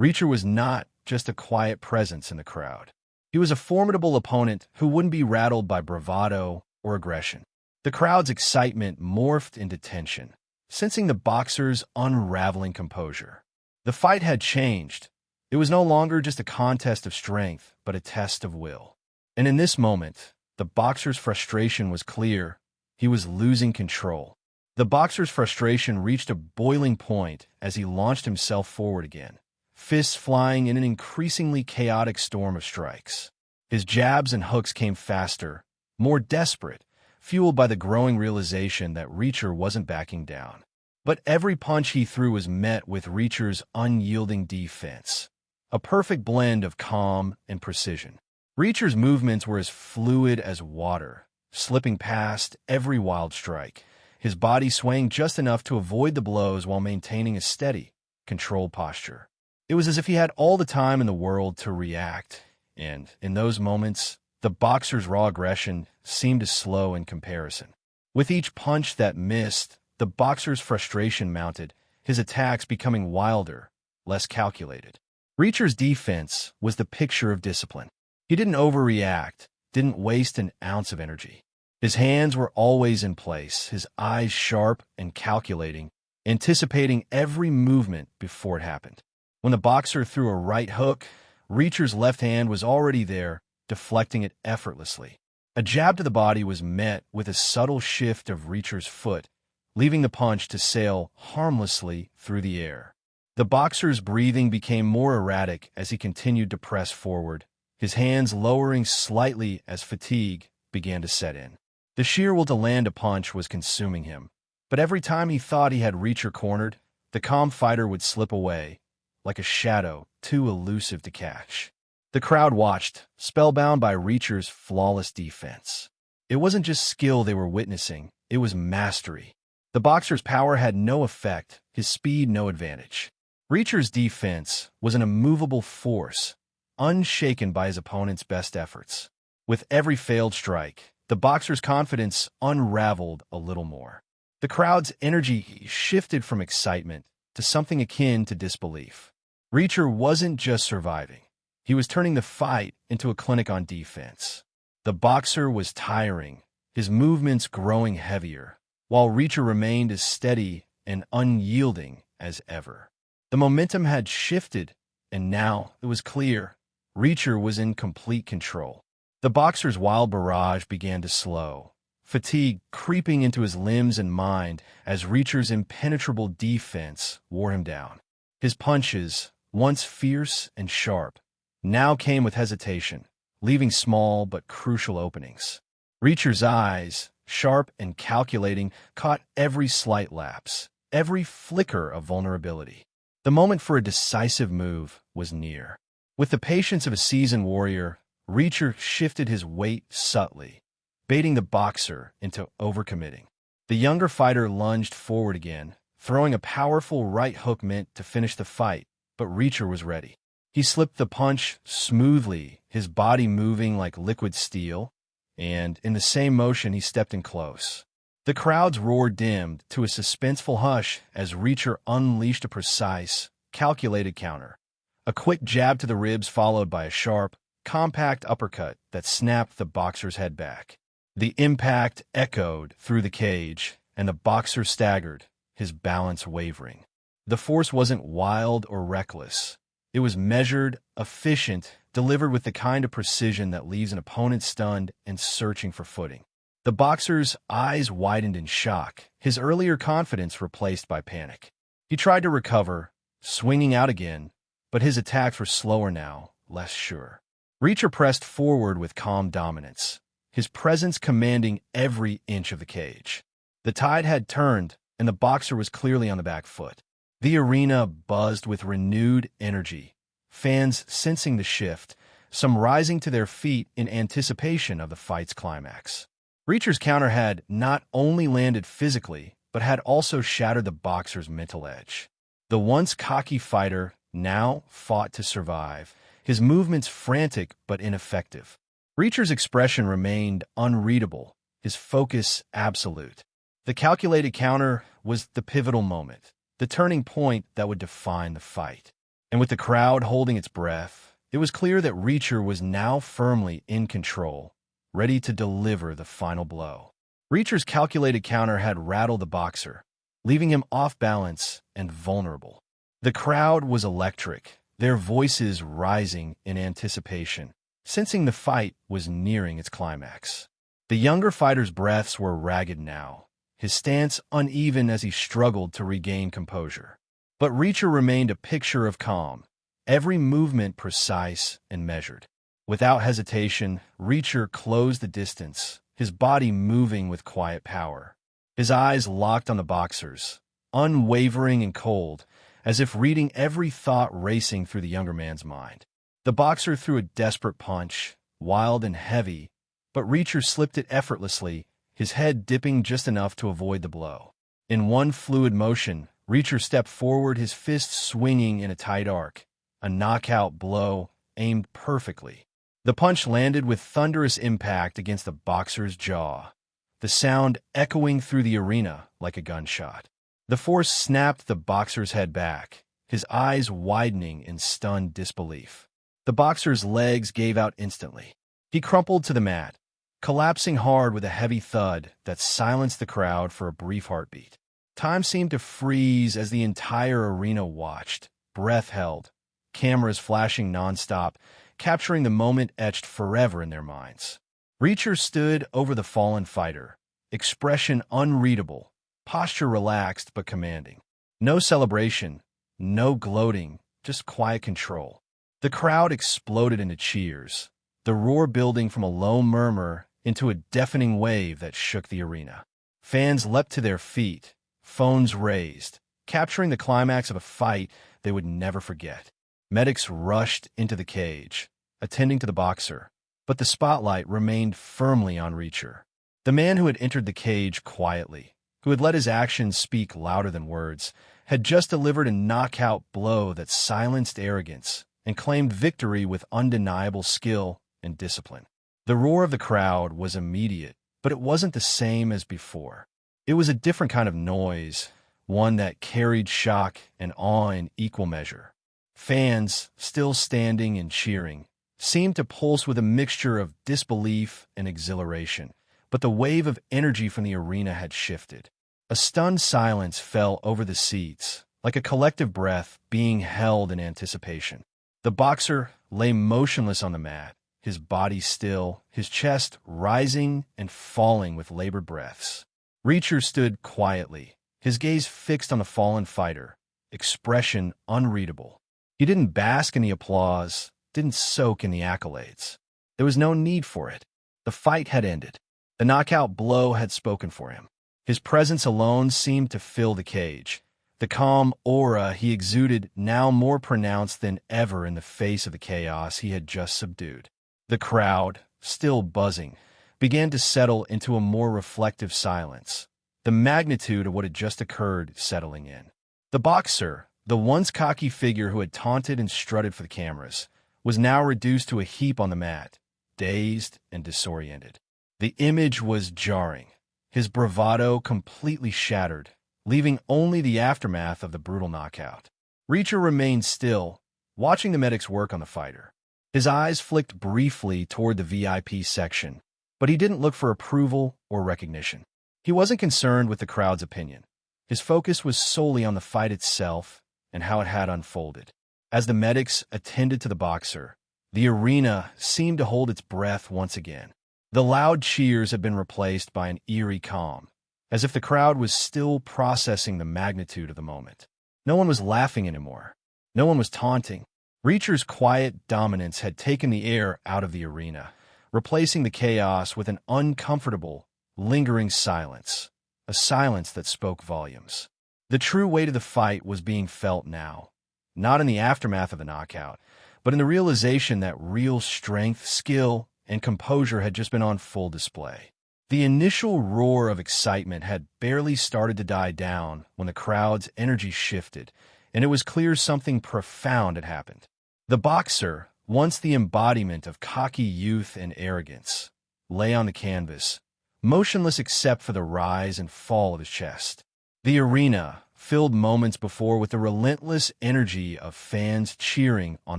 Reacher was not just a quiet presence in the crowd. He was a formidable opponent who wouldn't be rattled by bravado or aggression. The crowd's excitement morphed into tension, sensing the boxer's unraveling composure. The fight had changed. It was no longer just a contest of strength, but a test of will. And in this moment, the boxer's frustration was clear. He was losing control. The boxer's frustration reached a boiling point as he launched himself forward again, fists flying in an increasingly chaotic storm of strikes. His jabs and hooks came faster, more desperate, fueled by the growing realization that Reacher wasn't backing down. But every punch he threw was met with Reacher's unyielding defense, a perfect blend of calm and precision. Reacher's movements were as fluid as water, slipping past every wild strike, his body swaying just enough to avoid the blows while maintaining a steady, controlled posture. It was as if he had all the time in the world to react, and in those moments, the boxer's raw aggression seemed to slow in comparison. With each punch that missed, the boxer's frustration mounted, his attacks becoming wilder, less calculated. Reacher's defense was the picture of discipline. He didn't overreact, didn't waste an ounce of energy. His hands were always in place, his eyes sharp and calculating, anticipating every movement before it happened. When the boxer threw a right hook, Reacher's left hand was already there, deflecting it effortlessly. A jab to the body was met with a subtle shift of Reacher's foot, leaving the punch to sail harmlessly through the air. The boxer's breathing became more erratic as he continued to press forward, his hands lowering slightly as fatigue began to set in. The sheer will to land a punch was consuming him, but every time he thought he had Reacher cornered, the calm fighter would slip away, like a shadow too elusive to catch. The crowd watched, spellbound by Reacher's flawless defense. It wasn't just skill they were witnessing, it was mastery. The boxer's power had no effect, his speed no advantage. Reacher's defense was an immovable force, unshaken by his opponent's best efforts. With every failed strike, the boxer's confidence unraveled a little more. The crowd's energy shifted from excitement to something akin to disbelief. Reacher wasn't just surviving. He was turning the fight into a clinic on defense. The boxer was tiring, his movements growing heavier, while Reacher remained as steady and unyielding as ever. The momentum had shifted, and now it was clear Reacher was in complete control. The boxer's wild barrage began to slow, fatigue creeping into his limbs and mind as Reacher's impenetrable defense wore him down. His punches, once fierce and sharp, now came with hesitation, leaving small but crucial openings. Reacher's eyes, sharp and calculating, caught every slight lapse, every flicker of vulnerability. The moment for a decisive move was near. With the patience of a seasoned warrior, Reacher shifted his weight subtly, baiting the boxer into overcommitting. The younger fighter lunged forward again, throwing a powerful right hook meant to finish the fight, but Reacher was ready. He slipped the punch smoothly, his body moving like liquid steel, and in the same motion he stepped in close. The crowd's roar dimmed to a suspenseful hush as Reacher unleashed a precise, calculated counter. A quick jab to the ribs followed by a sharp, compact uppercut that snapped the boxer's head back. The impact echoed through the cage, and the boxer staggered, his balance wavering. The force wasn't wild or reckless. It was measured, efficient, delivered with the kind of precision that leaves an opponent stunned and searching for footing. The boxer's eyes widened in shock, his earlier confidence replaced by panic. He tried to recover, swinging out again, but his attacks were slower now, less sure. Reacher pressed forward with calm dominance, his presence commanding every inch of the cage. The tide had turned, and the boxer was clearly on the back foot. The arena buzzed with renewed energy, fans sensing the shift, some rising to their feet in anticipation of the fight's climax. Reacher's counter had not only landed physically, but had also shattered the boxer's mental edge. The once cocky fighter now fought to survive, his movements frantic but ineffective. Reacher's expression remained unreadable, his focus absolute. The calculated counter was the pivotal moment, the turning point that would define the fight. And with the crowd holding its breath, it was clear that Reacher was now firmly in control, ready to deliver the final blow. Reacher's calculated counter had rattled the boxer, leaving him off balance and vulnerable. The crowd was electric, their voices rising in anticipation, sensing the fight was nearing its climax. The younger fighter's breaths were ragged now, his stance uneven as he struggled to regain composure. But Reacher remained a picture of calm, every movement precise and measured. Without hesitation, Reacher closed the distance, his body moving with quiet power. His eyes locked on the boxer's, unwavering and cold, as if reading every thought racing through the younger man's mind. The boxer threw a desperate punch, wild and heavy, but Reacher slipped it effortlessly, his head dipping just enough to avoid the blow. In one fluid motion, Reacher stepped forward, his fist swinging in a tight arc, a knockout blow aimed perfectly. The punch landed with thunderous impact against the boxer's jaw, the sound echoing through the arena like a gunshot. The force snapped the boxer's head back, his eyes widening in stunned disbelief. The boxer's legs gave out instantly. He crumpled to the mat, collapsing hard with a heavy thud that silenced the crowd for a brief heartbeat. Time seemed to freeze as the entire arena watched, breath held, cameras flashing nonstop, capturing the moment etched forever in their minds. Reacher stood over the fallen fighter, expression unreadable, posture relaxed but commanding. No celebration, no gloating, just quiet control. The crowd exploded into cheers, the roar building from a low murmur into a deafening wave that shook the arena. Fans leapt to their feet, phones raised, capturing the climax of a fight they would never forget. Medics rushed into the cage, attending to the boxer, but the spotlight remained firmly on Reacher. The man who had entered the cage quietly, who had let his actions speak louder than words, had just delivered a knockout blow that silenced arrogance and claimed victory with undeniable skill and discipline. The roar of the crowd was immediate, but it wasn't the same as before. It was a different kind of noise, one that carried shock and awe in equal measure. Fans, still standing and cheering, seemed to pulse with a mixture of disbelief and exhilaration, but the wave of energy from the arena had shifted. A stunned silence fell over the seats, like a collective breath being held in anticipation. The boxer lay motionless on the mat, his body still, his chest rising and falling with labored breaths. Reacher stood quietly, his gaze fixed on the fallen fighter, expression unreadable. He didn't bask in the applause, didn't soak in the accolades. There was no need for it. The fight had ended. The knockout blow had spoken for him. His presence alone seemed to fill the cage. The calm aura he exuded now more pronounced than ever in the face of the chaos he had just subdued. The crowd, still buzzing, began to settle into a more reflective silence, the magnitude of what had just occurred settling in. The boxer, the once cocky figure who had taunted and strutted for the cameras, was now reduced to a heap on the mat, dazed and disoriented. The image was jarring, his bravado completely shattered, leaving only the aftermath of the brutal knockout. Reacher remained still, watching the medics work on the fighter. His eyes flicked briefly toward the VIP section, but he didn't look for approval or recognition. He wasn't concerned with the crowd's opinion. His focus was solely on the fight itself and how it had unfolded. As the medics attended to the boxer, the arena seemed to hold its breath once again. The loud cheers had been replaced by an eerie calm, as if the crowd was still processing the magnitude of the moment. No one was laughing anymore. No one was taunting. Reacher's quiet dominance had taken the air out of the arena, replacing the chaos with an uncomfortable, lingering silence, a silence that spoke volumes. The true weight of the fight was being felt now, not in the aftermath of the knockout, but in the realization that real strength, skill, and composure had just been on full display. The initial roar of excitement had barely started to die down when the crowd's energy shifted, and it was clear something profound had happened. The boxer, once the embodiment of cocky youth and arrogance, lay on the canvas, motionless except for the rise and fall of his chest. The arena, filled moments before with the relentless energy of fans cheering on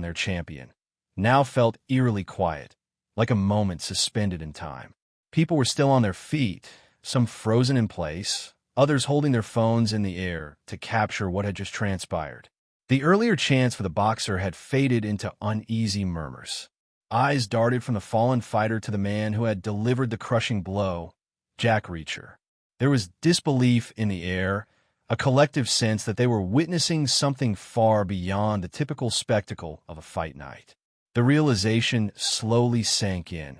their champion, now felt eerily quiet, like a moment suspended in time. People were still on their feet, some frozen in place, others holding their phones in the air to capture what had just transpired. The earlier chants for the boxer had faded into uneasy murmurs. Eyes darted from the fallen fighter to the man who had delivered the crushing blow, Jack Reacher. There was disbelief in the air, a collective sense that they were witnessing something far beyond the typical spectacle of a fight night. The realization slowly sank in.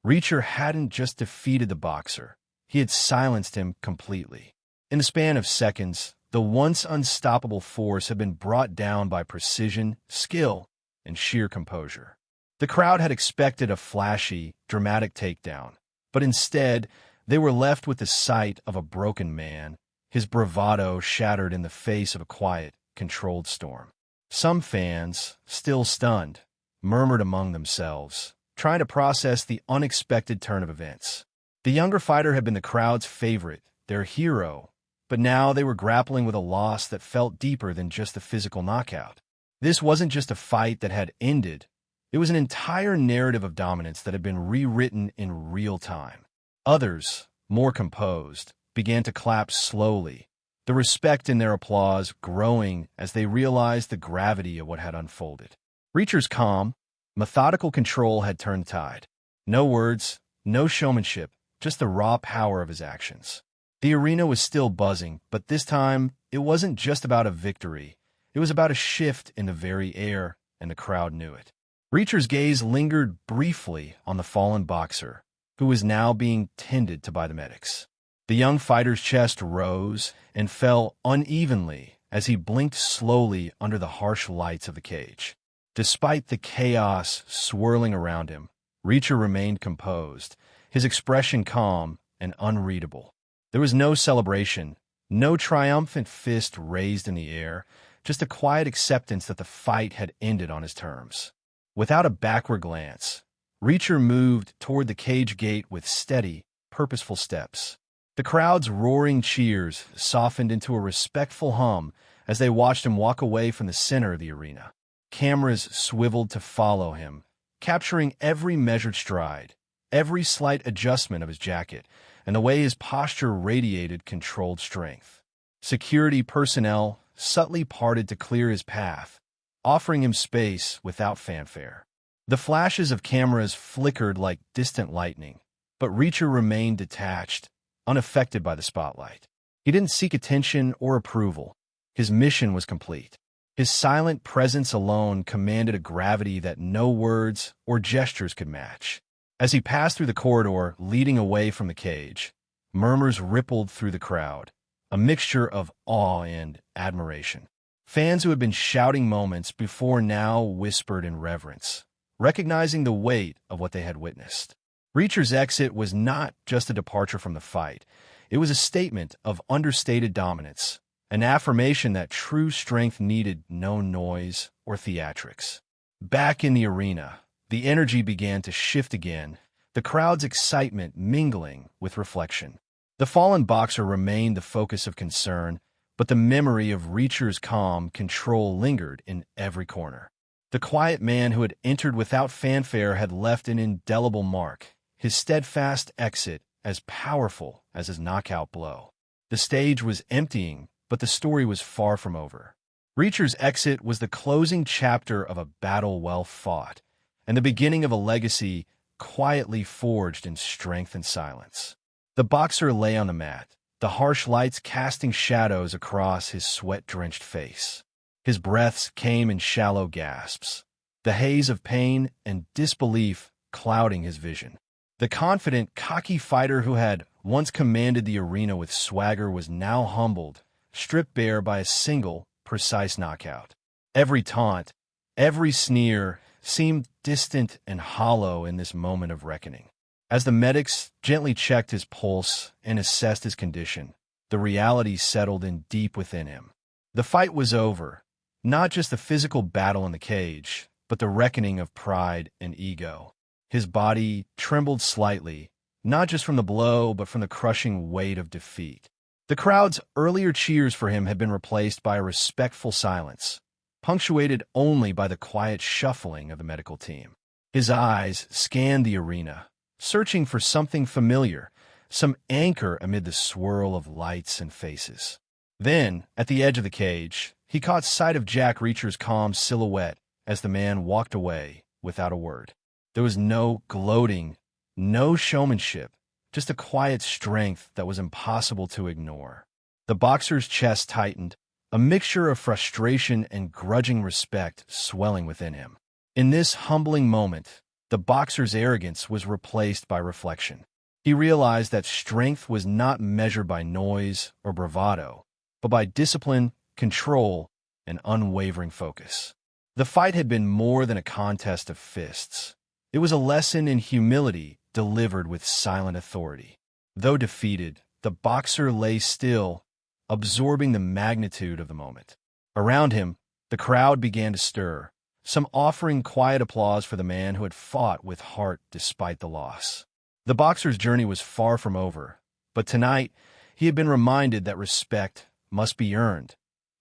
Reacher hadn't just defeated the boxer, he had silenced him completely. In the span of seconds, the once unstoppable force had been brought down by precision, skill, and sheer composure. The crowd had expected a flashy, dramatic takedown, but instead, they were left with the sight of a broken man, his bravado shattered in the face of a quiet, controlled storm. Some fans, still stunned, murmured among themselves, trying to process the unexpected turn of events. The younger fighter had been the crowd's favorite, their hero, but now they were grappling with a loss that felt deeper than just a physical knockout. This wasn't just a fight that had ended. It was an entire narrative of dominance that had been rewritten in real time. Others, more composed, began to clap slowly, the respect in their applause growing as they realized the gravity of what had unfolded. Reacher's calm, methodical control had turned the tide. No words, no showmanship, just the raw power of his actions. The arena was still buzzing, but this time, it wasn't just about a victory. It was about a shift in the very air, and the crowd knew it. Reacher's gaze lingered briefly on the fallen boxer, who was now being tended to by the medics. The young fighter's chest rose and fell unevenly as he blinked slowly under the harsh lights of the cage. Despite the chaos swirling around him, Reacher remained composed, his expression calm and unreadable. There was no celebration, no triumphant fist raised in the air, just a quiet acceptance that the fight had ended on his terms. Without a backward glance, Reacher moved toward the cage gate with steady, purposeful steps. The crowd's roaring cheers softened into a respectful hum as they watched him walk away from the center of the arena. Cameras swiveled to follow him, capturing every measured stride, every slight adjustment of his jacket, and the way his posture radiated controlled strength. Security personnel subtly parted to clear his path, offering him space without fanfare. The flashes of cameras flickered like distant lightning, but Reacher remained detached, unaffected by the spotlight. He didn't seek attention or approval. His mission was complete. His silent presence alone commanded a gravity that no words or gestures could match. As he passed through the corridor leading away from the cage, murmurs rippled through the crowd, a mixture of awe and admiration. Fans who had been shouting moments before now whispered in reverence, recognizing the weight of what they had witnessed. Reacher's exit was not just a departure from the fight. It was a statement of understated dominance, an affirmation that true strength needed no noise or theatrics. Back in the arena, the energy began to shift again, the crowd's excitement mingling with reflection. The fallen boxer remained the focus of concern, but the memory of Reacher's calm control lingered in every corner. The quiet man who had entered without fanfare had left an indelible mark, his steadfast exit as powerful as his knockout blow. The stage was emptying, but the story was far from over. Reacher's exit was the closing chapter of a battle well fought, and the beginning of a legacy quietly forged in strength and silence. The boxer lay on the mat, the harsh lights casting shadows across his sweat-drenched face. His breaths came in shallow gasps, the haze of pain and disbelief clouding his vision. The confident, cocky fighter who had once commanded the arena with swagger was now humbled, stripped bare by a single, precise knockout. Every taunt, every sneer seemed distant and hollow in this moment of reckoning. As the medics gently checked his pulse and assessed his condition, the reality settled in deep within him. The fight was over, not just the physical battle in the cage, but the reckoning of pride and ego. His body trembled slightly, not just from the blow, but from the crushing weight of defeat. The crowd's earlier cheers for him had been replaced by a respectful silence, punctuated only by the quiet shuffling of the medical team. His eyes scanned the arena, searching for something familiar, some anchor amid the swirl of lights and faces. Then, at the edge of the cage, he caught sight of Jack Reacher's calm silhouette as the man walked away without a word. There was no gloating, no showmanship, just a quiet strength that was impossible to ignore. The boxer's chest tightened, a mixture of frustration and grudging respect swelling within him. In this humbling moment, the boxer's arrogance was replaced by reflection. He realized that strength was not measured by noise or bravado, but by discipline, control, and unwavering focus. The fight had been more than a contest of fists. It was a lesson in humility delivered with silent authority. Though defeated, the boxer lay still, absorbing the magnitude of the moment. Around him, the crowd began to stir, some offering quiet applause for the man who had fought with heart despite the loss. The boxer's journey was far from over, but tonight he had been reminded that respect must be earned,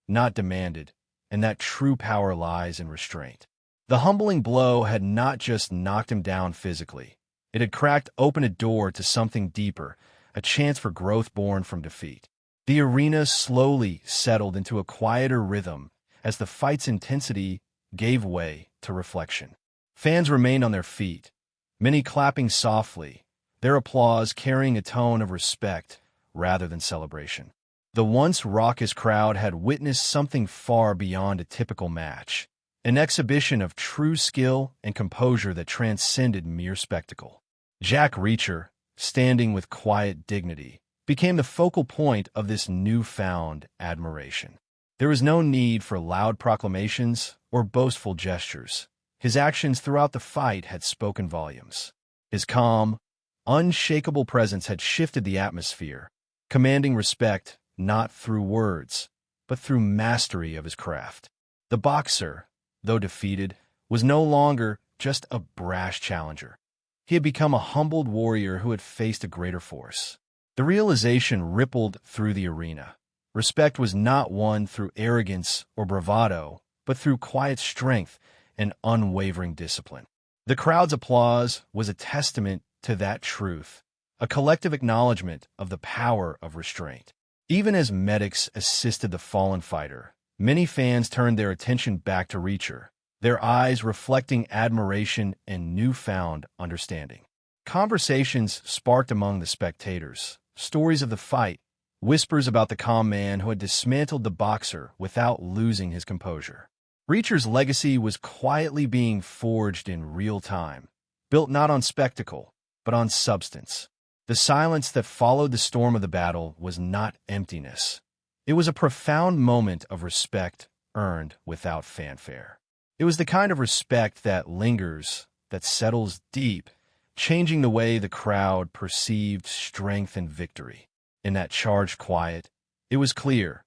not demanded, and that true power lies in restraint. The humbling blow had not just knocked him down physically. It had cracked open a door to something deeper, a chance for growth born from defeat. The arena slowly settled into a quieter rhythm as the fight's intensity gave way to reflection. Fans remained on their feet, many clapping softly, their applause carrying a tone of respect rather than celebration. The once raucous crowd had witnessed something far beyond a typical match, an exhibition of true skill and composure that transcended mere spectacle. Jack Reacher, standing with quiet dignity, became the focal point of this newfound admiration. There was no need for loud proclamations or boastful gestures. His actions throughout the fight had spoken volumes. His calm, unshakable presence had shifted the atmosphere, commanding respect not through words, but through mastery of his craft. The boxer, though defeated, was no longer just a brash challenger. He had become a humbled warrior who had faced a greater force. The realization rippled through the arena. Respect was not won through arrogance or bravado, but through quiet strength and unwavering discipline. The crowd's applause was a testament to that truth, a collective acknowledgement of the power of restraint. Even as medics assisted the fallen fighter, many fans turned their attention back to Reacher, their eyes reflecting admiration and newfound understanding. Conversations sparked among the spectators, stories of the fight, whispers about the calm man who had dismantled the boxer without losing his composure. Reacher's legacy was quietly being forged in real time, built not on spectacle, but on substance. The silence that followed the storm of the battle was not emptiness. It was a profound moment of respect earned without fanfare. It was the kind of respect that lingers, that settles deep, changing the way the crowd perceived strength and victory. In that charged quiet, it was clear.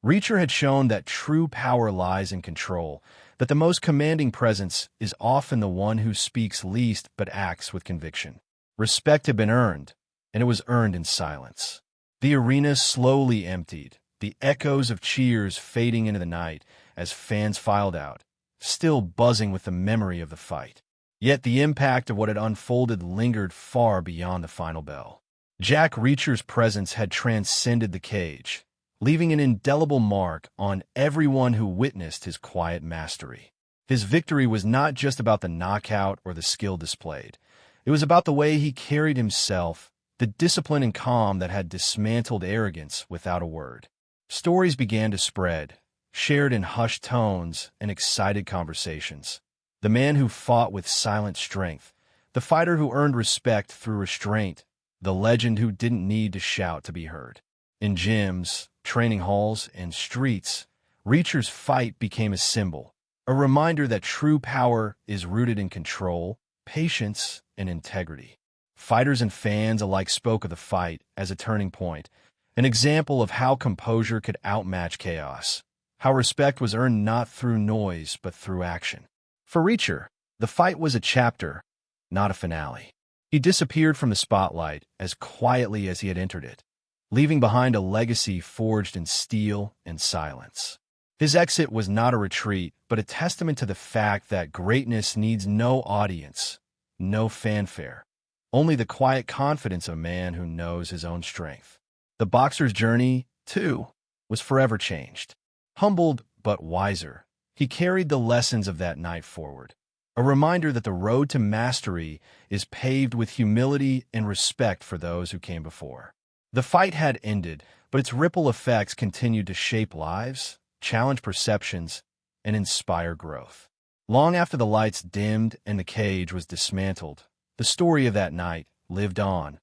Reacher had shown that true power lies in control, that the most commanding presence is often the one who speaks least but acts with conviction. Respect had been earned, and it was earned in silence. The arena slowly emptied, the echoes of cheers fading into the night as fans filed out, still buzzing with the memory of the fight. Yet the impact of what had unfolded lingered far beyond the final bell. Jack Reacher's presence had transcended the cage, leaving an indelible mark on everyone who witnessed his quiet mastery. His victory was not just about the knockout or the skill displayed. It was about the way he carried himself, the discipline and calm that had dismantled arrogance without a word. Stories began to spread, shared in hushed tones and excited conversations. The man who fought with silent strength, the fighter who earned respect through restraint, the legend who didn't need to shout to be heard. In gyms, training halls, and streets, Reacher's fight became a symbol, a reminder that true power is rooted in control, patience, and integrity. Fighters and fans alike spoke of the fight as a turning point, an example of how composure could outmatch chaos, how respect was earned not through noise but through action. For Reacher, the fight was a chapter, not a finale. He disappeared from the spotlight as quietly as he had entered it, leaving behind a legacy forged in steel and silence. His exit was not a retreat, but a testament to the fact that greatness needs no audience, no fanfare, only the quiet confidence of a man who knows his own strength. The boxer's journey, too, was forever changed. Humbled but wiser, he carried the lessons of that night forward, a reminder that the road to mastery is paved with humility and respect for those who came before. The fight had ended, but its ripple effects continued to shape lives, challenge perceptions, and inspire growth. Long after the lights dimmed and the cage was dismantled, the story of that night lived on,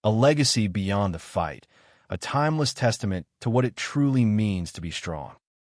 a legacy beyond the fight, a timeless testament to what it truly means to be strong.